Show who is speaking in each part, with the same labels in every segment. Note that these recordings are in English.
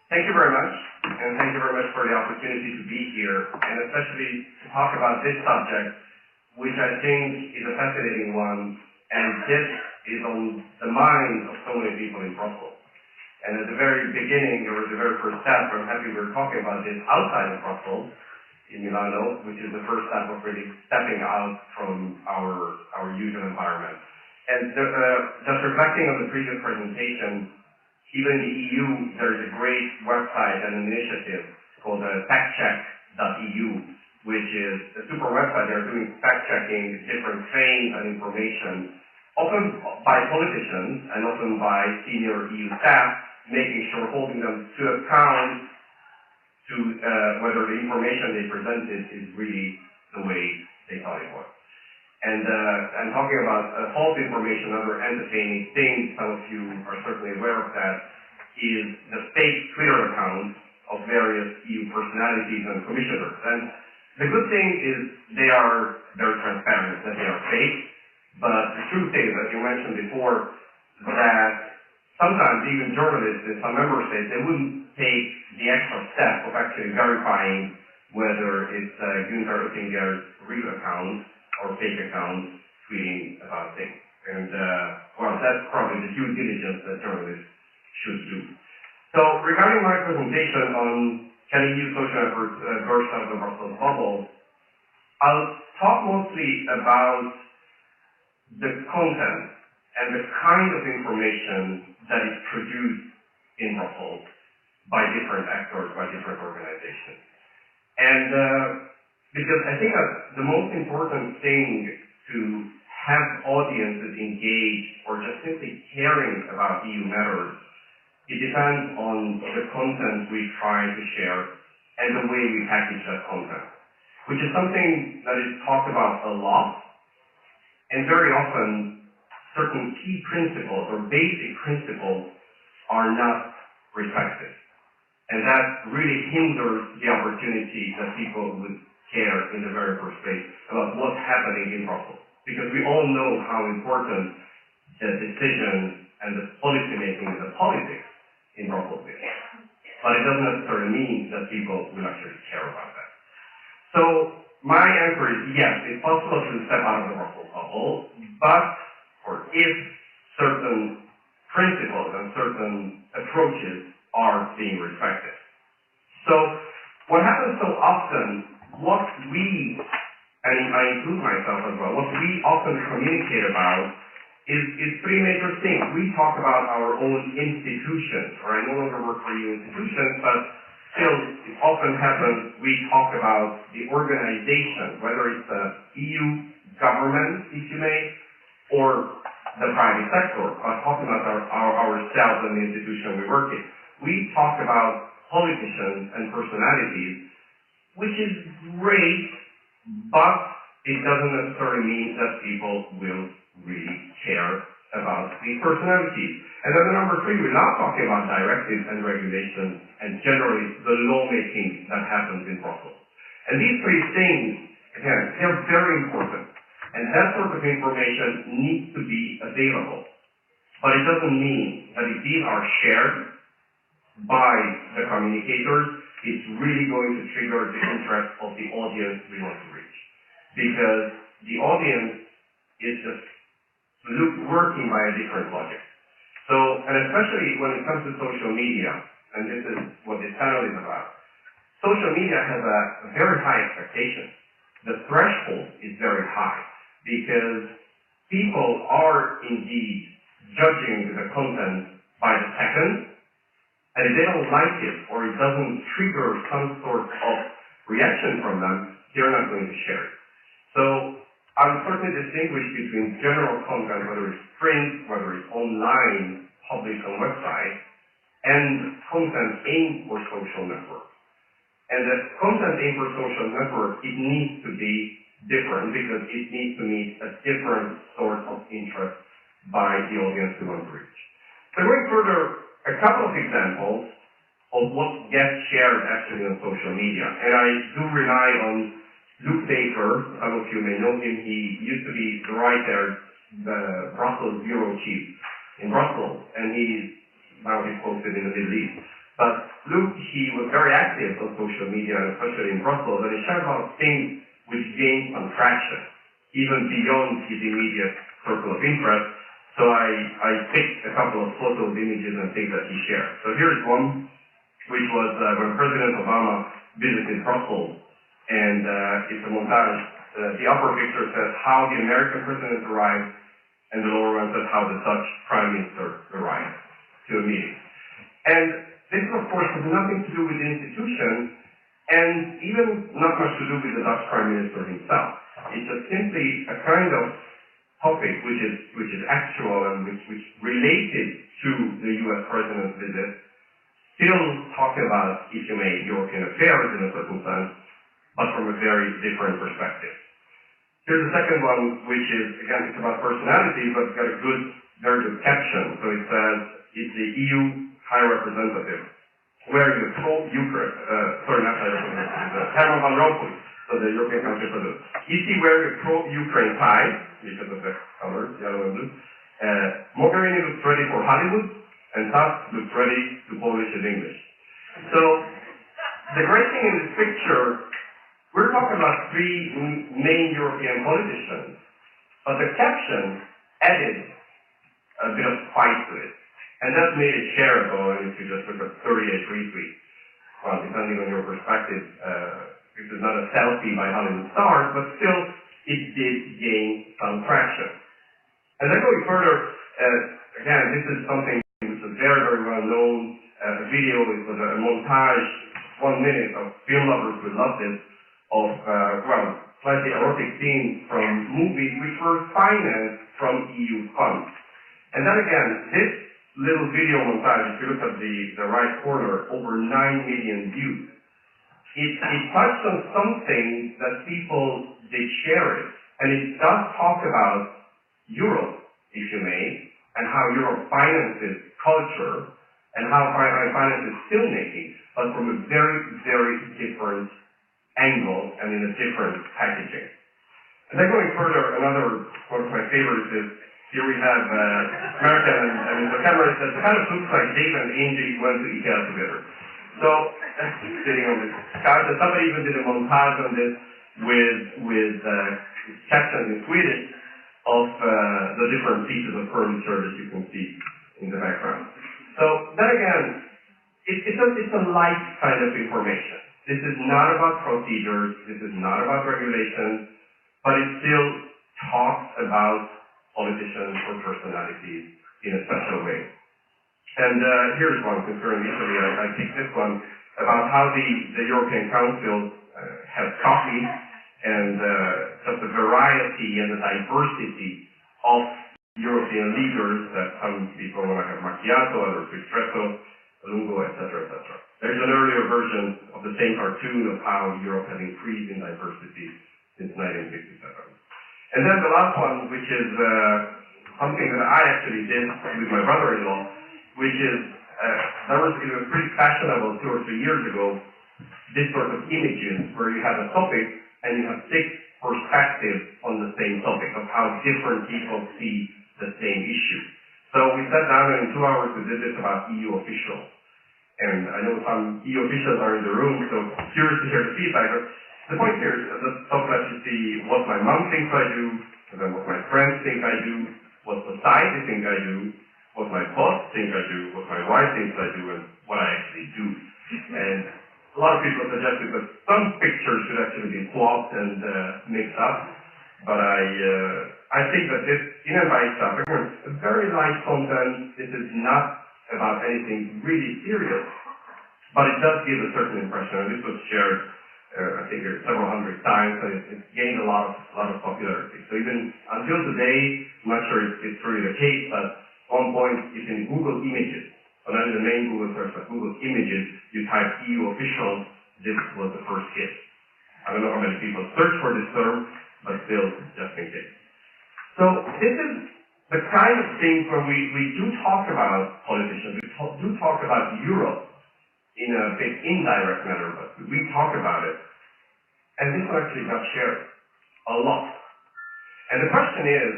Speaker 1: Thank you very much, and thank you very much for the opportunity to be here, and especially to talk about this subject, which I think is a fascinating one, and this is on the minds of so many people in Brussels. And at the very beginning, or the very first step, I'm happy we're talking about this outside of Brussels, in Milano, which is the first step of really stepping out from our usual environment. And just reflecting on the previous presentation, even in the EU, there is a great website and initiative called factcheck.eu, which is a super website. They're doing fact-checking different claims and information, often by politicians and often by senior EU staff, making sure holding them to account to whether the information they presented is really the way they thought it was. And talking about false information, another entertaining thing, some of you are certainly aware of that, is the fake Twitter accounts of various EU personalities and commissioners. And the good thing is they are very transparent, that they are fake, but the truth is, as you mentioned before, that sometimes even journalists in some member states, they wouldn't take the extra step of actually verifying whether it's Günther Oettinger's real account or fake account tweeting about things. And well, that's probably the due diligence that journalists should do. So regarding my presentation on can EU social networks burst out of the Brussels bubble, I'll talk mostly about the content and the kind of information that is produced in Brussels by different actors, by different organizations. And because I think that the most important thing to have audiences engaged or just simply caring about EU matters, it depends on the content we try to share and the way we package that content, which is something that is talked about a lot, and very often certain key principles or basic principles are not respected. And that really hinders the opportunity that people would care in the very first place about what's happening in Brussels. Because we all know how important the decisions and the policy making and the politics in Brussels is. But it doesn't necessarily mean that people will actually care about that. So my answer is yes, it's possible to step out of the Brussels bubble, but or if certain principles and certain approaches are being respected. So what happens so often, what we, and I include myself as well, what we often communicate about is three major things. We talk about our own institutions, or I no longer work for EU institutions, but still it often happens we talk about the organization, whether it's the EU government, if you may, or the private sector, talking about ourselves and the institution we work in. We talk about politicians and personalities, which is great, but it doesn't necessarily mean that people will really care about these personalities. And then number three, we're not talking about directives and regulations and generally the lawmaking that happens in Brussels. And these three things, again, they're very important. And that sort of information needs to be available. But it doesn't mean that if these are shared by the communicators, it's really going to trigger the interest of the audience we want to reach. Because the audience is just working by a different logic. So, and especially when it comes to social media, and this is what this panel is about, social media has a very high expectation. The threshold is very high because people are indeed judging the content by the second. And if they don't like it, or it doesn't trigger some sort of reaction from them, they're not going to share it. So I would certainly distinguish between general content, whether it's print, whether it's online, published on websites, and content aimed for social networks. And the content aimed for social networks, it needs to be different because it needs to meet a different sort of interest by the audience we want to reach. So going further, a couple of examples of what gets shared actually on social media. And I do rely on Luke Baker. Some of you may know him. He used to be the writer, the Brussels bureau chief in Brussels, and now he's posted in the Middle East. But Luke was very active on social media, and especially in Brussels, and he shared a lot of things which gained some traction, even beyond his immediate circle of interest. So I picked a couple of photos, images, and things that he shared. So here's one, which was when President Obama visited Brussels, and it's a montage. The upper picture says how the American president arrived, and the lower one says how the Dutch prime minister arrived to a meeting. And this, of course, has nothing to do with the institution, and even not much to do with the Dutch prime minister himself. It's just simply a kind of topic which is actual and which related to the U.S. president's visit, still talking about, if you may, European affairs in a certain sense, but from a very different perspective. Here's the second one, which is, again, it's about personality, but it's got a good, very good caption. So it says, it's the EU High Representative, wearing the pro-Ukraine, Herman Van Rompuy, so the European Council President. Is he wearing a pro-Ukraine tie, because of the colors, yellow and blue? Mogherini looks ready for Hollywood, and Tusk looks ready to Polish and English. So, the great thing in this picture, we're talking about three main European politicians, but the caption added a bit of spice to it. And that made it shareable, and if you just look at 38 retweets, well, depending on your perspective, this is not a selfie by Hollywood stars, but still, it did gain some traction. And then going further, again, this is something which is very, very well known. Video, it was a montage, 1 minute of film lovers would love this, of, slightly erotic scenes from movies which were financed from EU funds. And then again, this little video montage, if you look at the right corner, over 9 million views. It touched on something that people did share it, and it does talk about Europe, if you may, and how Europe finances culture, and how it finances filmmaking, but from a very, very different angle and in a different packaging. And then going further, another one of my favorites is, here we have American, and the camera says, it kind of looks like Dave and Angie went to IKEA together. So, sitting on this couch, and somebody even did a montage on this with captions in Swedish of the different pieces of furniture that you can see in the background. So, then again, it's a light kind of information. This is not about procedures, this is not about regulations, but it still talks about politicians or personalities in a special way. And here's one concerning Italy. I picked this one about how the European Council has coffee and just the variety and the diversity of European leaders that some people want to have macchiato, others espresso, lungo, etc., etc. There's an earlier version of the same cartoon of how Europe has increased in diversity since 1957. And then the last one, which is something that I actually did with my brother-in-law, which is, it was pretty fashionable 2 or 3 years ago, this sort of images where you have a topic and you have 6 perspectives on the same topic of how different people see the same issue. So we sat down and in 2 hours we did this about EU officials. And I know some EU officials are in the room, so curious to hear the feedback. The point here is at the top left you see what my mom thinks I do, and then what my friends think I do, what society thinks I do, what my boss thinks I do, what my wife thinks I do, and what I actually do. And a lot of people suggested that some pictures should actually be swapped and mixed up, but I think that this, in and by itself, again, a very light content. This is not about anything really serious, but it does give a certain impression, and this was shared I think several hundred times, and it's gained a lot of popularity. So even until today, I'm not sure it's really the case, but at one point it's in Google Images. So not in the main Google search, but Google Images, you type EU officials, this was the first hit. I don't know how many people search for this term, but still, just in case. So this is the kind of thing where we do talk about politicians, we do talk about Europe in a bit indirect manner, but we talk about it. And this one actually got shared a lot. And the question is,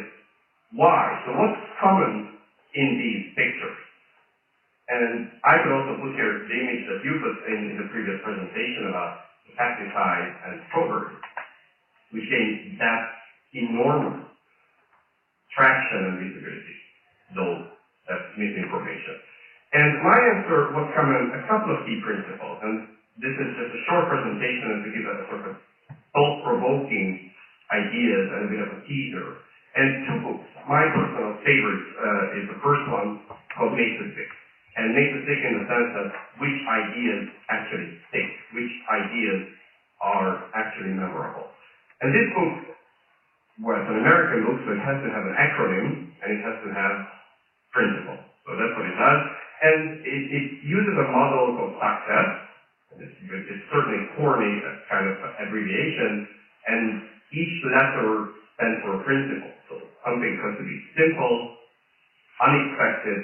Speaker 1: why? So what's common in these pictures? And I could also put here the image that you put in the previous presentation about pesticide and strawberry, which gained that enormous traction and visibility, though that's misinformation. And my answer was from a couple of key principles, and this is just a short presentation to give a sort of thought-provoking ideas and a bit of a teaser. And two books. My personal favorite is the first one called Make the Stick. And Make the Stick in the sense that which ideas actually stick, which ideas are actually memorable. And this book, well, it's an American book, so it has to have an acronym, and it has to have principles. So that's what it does. And it uses a model called success. It's certainly corny, kind of abbreviation, and each letter stands for a principle. So something has to be simple, unexpected,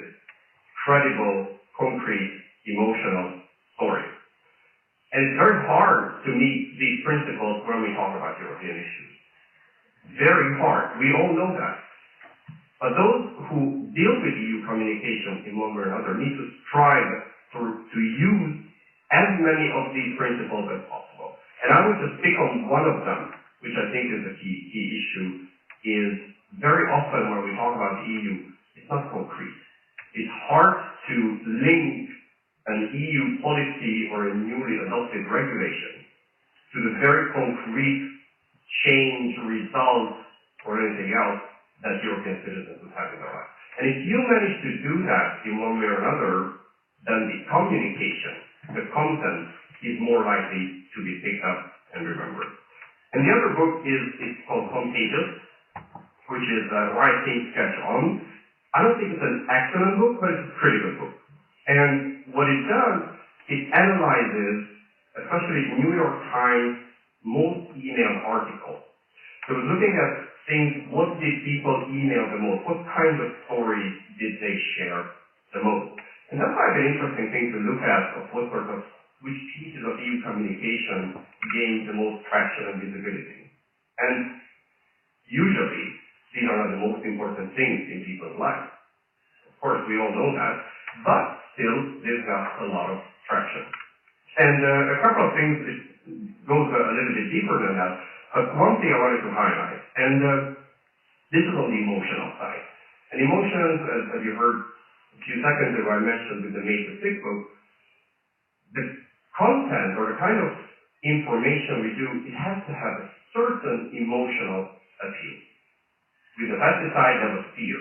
Speaker 1: credible, concrete, emotional story. And it's very hard to meet these principles when we talk about European issues. Very hard. We all know that. But those who deal with EU communication in one way or another need to strive to use as many of these principles as possible. And I would just pick on one of them, which I think is a key issue, is very often when we talk about the EU, it's not concrete. It's hard to link an EU policy or a newly adopted regulation to the very concrete change, results, or anything else that European citizens would have in their life. And if you manage to do that in one way or another, then the communication, the content, is more likely to be picked up and remembered. And the other book is called Contagious, which is Writing Sketch On. I don't think it's an excellent book, but it's a pretty good book. And what it does, it analyzes, especially New York Times, most emailed articles. So it's looking at things, what did people email the most? What kind of stories did they share the most? And that's quite an interesting thing to look at, of which pieces of EU communication gain the most traction and visibility. And usually, these are not the most important things in people's lives. Of course, we all know that, but still, they've got a lot of traction. And a couple of things, it goes a little bit deeper than that, but one thing I wanted to highlight, and this is on the emotional side. And emotions, as you heard a few seconds ago, I mentioned with the Make the Stick book, the content or the kind of information we do, it has to have a certain emotional appeal. With the pesticide, there was fear.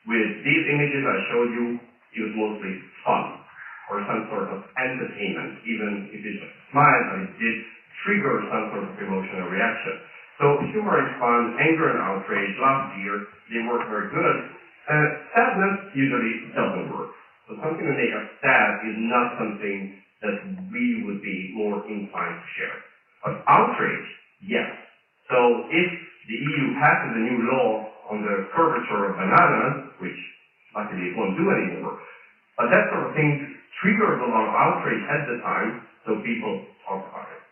Speaker 1: With these images I showed you, it was mostly fun or some sort of entertainment, even if it's just a smile, but it did trigger some sort of emotional reaction. So humor and fun, anger and outrage, love, fear, they work very good. Sadness usually doesn't work. So something that makes us sad is not something that we would be more inclined to share. But outrage, yes. So if the EU passes a new law on the curvature of bananas, which luckily it won't do anymore, but that sort of thing triggers a lot of outrage at the time, so people talk about it.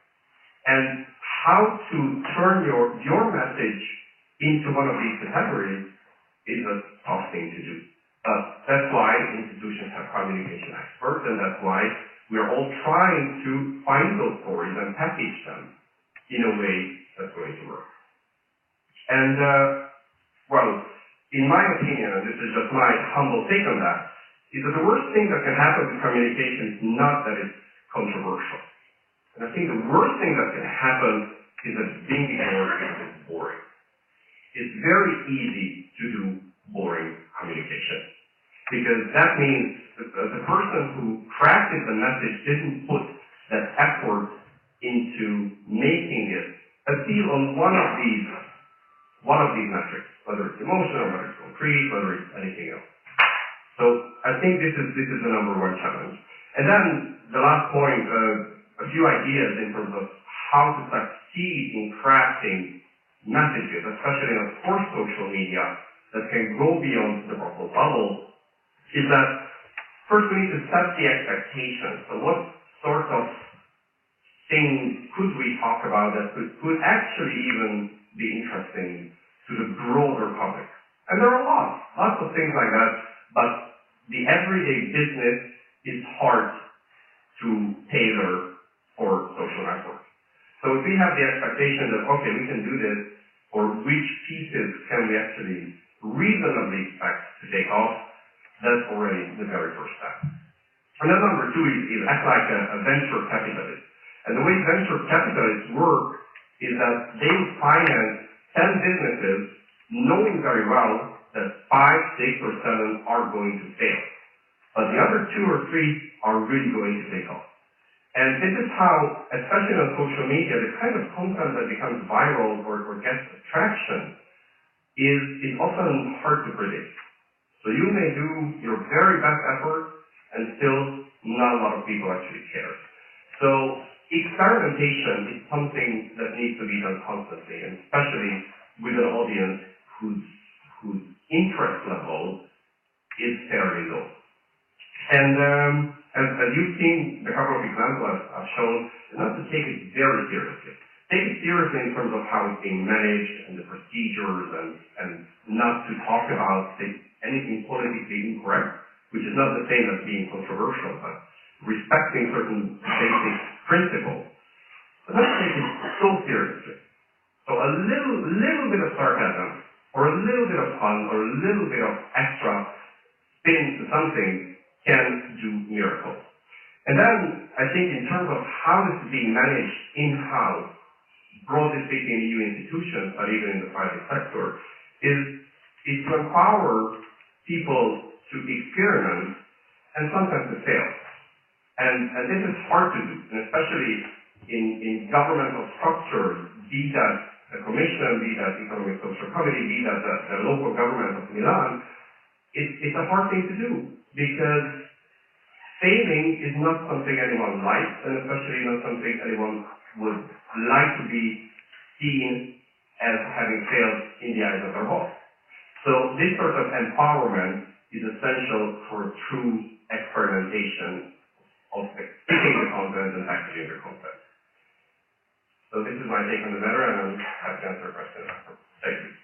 Speaker 1: And how to turn your message into one of these categories is a tough thing to do. But that's why institutions have communication experts, and that's why we're all trying to find those stories and package them in a way that's going to work. And, well, in my opinion, and this is just my humble take on that, is that the worst thing that can happen with communication is not that it's controversial. And I think the worst thing that can happen is that it's being ignored because it's boring. It's very easy to do boring communication, because that means that the person who crafted the message didn't put that effort into making it appeal on one of these metrics, whether it's emotional, whether it's concrete, whether it's anything else. So I think this is the number one challenge. And then the last point, a few ideas in terms of how to succeed in crafting messages, especially on sports social media, that can go beyond the Brussels bubble, is that first we need to set the expectations. So what sort of things could we talk about that could actually even be interesting to the broader public? And there are lots of things like that, but the everyday business is hard to tailor for social networks. So if we have the expectation that, okay, we can do this, or which pieces can we actually reasonably expect to take off, that's already the very first step. And then number two is act like a venture capitalist. And the way venture capitalists work is that they finance 10 businesses knowing very well that 5, 6, or 7 are going to fail. But the other 2 or 3 are really going to take off. And this is how, especially on social media, the kind of content that becomes viral or gets traction is often hard to predict. So you may do your very best effort and still not a lot of people actually care. So experimentation is something that needs to be done constantly, and especially with an audience whose interest level is fairly low. And as you've seen, the couple of examples I've shown, not to take it very seriously. Take it seriously in terms of how it's being managed and the procedures, and not to talk about anything politically incorrect, which is not the same as being controversial, but respecting certain basic principles. But not take it so seriously. So a little bit of sarcasm, or a little bit of fun, or a little bit of extra spin to something can do miracles. And then, I think in terms of how this is being managed in-house, broadly speaking in EU institutions, but even in the private sector, is to empower people to experiment and sometimes to fail. And this is hard to do, and especially in governmental structures, be that a commission, be that economic social committee, be that the local government of Milan, it's a hard thing to do, because failing is not something anyone likes, and especially not something anyone would like to be seen as having failed in the eyes of their boss. So this sort of empowerment is essential for true experimentation of picking the content and packaging the content. So this is my take on the matter, and I'm happy to answer questions. Thank you.